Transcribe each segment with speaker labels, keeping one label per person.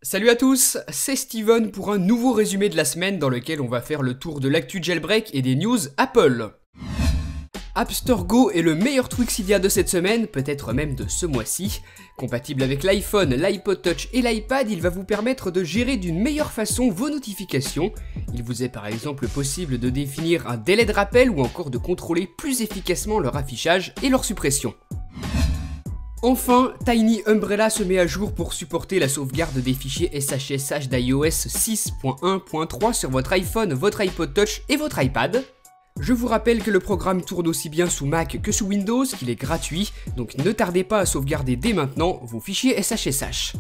Speaker 1: Salut à tous, c'est Steven pour un nouveau résumé de la semaine dans lequel on va faire le tour de l'actu jailbreak et des news Apple. App Store Go est le meilleur tweak Cydia de cette semaine, peut-être même de ce mois-ci. Compatible avec l'iPhone, l'iPod Touch et l'iPad, il va vous permettre de gérer d'une meilleure façon vos notifications. Il vous est par exemple possible de définir un délai de rappel ou encore de contrôler plus efficacement leur affichage et leur suppression. Enfin, Tiny Umbrella se met à jour pour supporter la sauvegarde des fichiers SHSH d'iOS 6.1.3 sur votre iPhone, votre iPod Touch et votre iPad. Je vous rappelle que le programme tourne aussi bien sous Mac que sous Windows, qu'il est gratuit, donc ne tardez pas à sauvegarder dès maintenant vos fichiers SHSH.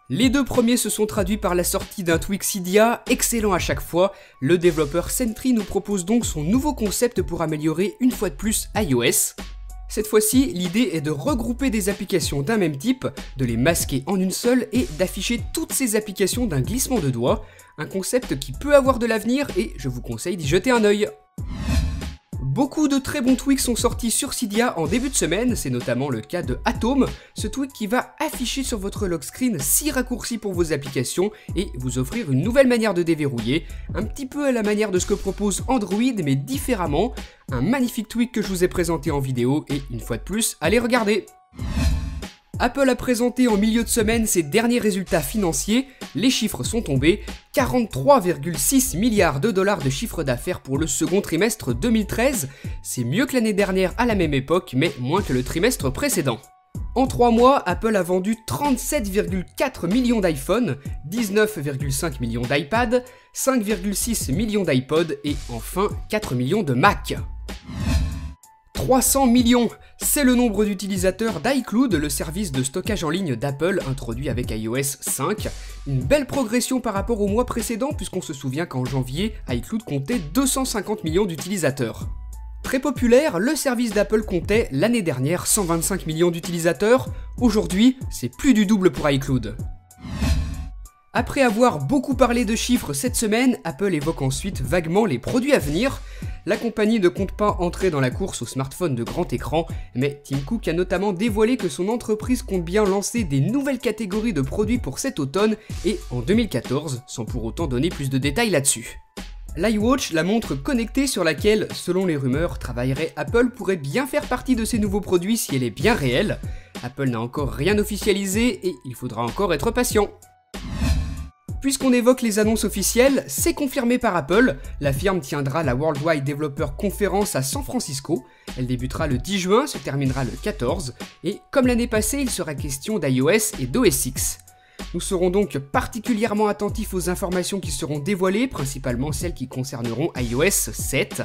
Speaker 1: Les deux premiers se sont traduits par la sortie d'un tweak Cydia, excellent à chaque fois. Le développeur Sentry nous propose donc son nouveau concept pour améliorer une fois de plus iOS. Cette fois-ci, l'idée est de regrouper des applications d'un même type, de les masquer en une seule et d'afficher toutes ces applications d'un glissement de doigt, un concept qui peut avoir de l'avenir et je vous conseille d'y jeter un œil. Beaucoup de très bons tweaks sont sortis sur Cydia en début de semaine, c'est notamment le cas de Atom, ce tweak qui va afficher sur votre lock screen 6 raccourcis pour vos applications et vous offrir une nouvelle manière de déverrouiller, un petit peu à la manière de ce que propose Android mais différemment, un magnifique tweak que je vous ai présenté en vidéo et une fois de plus, allez regarder. Apple a présenté en milieu de semaine ses derniers résultats financiers, les chiffres sont tombés, 43,6 milliards de dollars de chiffre d'affaires pour le second trimestre 2013, c'est mieux que l'année dernière à la même époque, mais moins que le trimestre précédent. En 3 mois, Apple a vendu 37,4 millions d'iPhone, 19,5 millions d'iPad, 5,6 millions d'iPod et enfin 4 millions de Mac. 300 millions, c'est le nombre d'utilisateurs d'iCloud, le service de stockage en ligne d'Apple introduit avec iOS 5. Une belle progression par rapport au mois précédent puisqu'on se souvient qu'en janvier, iCloud comptait 250 millions d'utilisateurs. Très populaire, le service d'Apple comptait l'année dernière 125 millions d'utilisateurs, aujourd'hui c'est plus du double pour iCloud. Après avoir beaucoup parlé de chiffres cette semaine, Apple évoque ensuite vaguement les produits à venir. La compagnie ne compte pas entrer dans la course au smartphone de grand écran, mais Tim Cook a notamment dévoilé que son entreprise compte bien lancer des nouvelles catégories de produits pour cet automne et en 2014, sans pour autant donner plus de détails là-dessus. L'iWatch, la montre connectée sur laquelle, selon les rumeurs, travaillerait Apple, pourrait bien faire partie de ces nouveaux produits si elle est bien réelle. Apple n'a encore rien officialisé et il faudra encore être patient. Puisqu'on évoque les annonces officielles, c'est confirmé par Apple, la firme tiendra la Worldwide Developer Conference à San Francisco, elle débutera le 10 juin, se terminera le 14, et comme l'année passée, il sera question d'iOS et d'OS X. Nous serons donc particulièrement attentifs aux informations qui seront dévoilées, principalement celles qui concerneront iOS 7.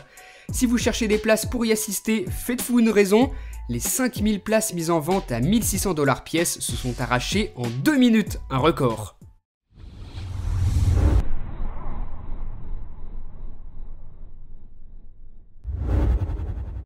Speaker 1: Si vous cherchez des places pour y assister, faites-vous une raison, les 5000 places mises en vente à 1600$ pièce se sont arrachées en 2 minutes, un record.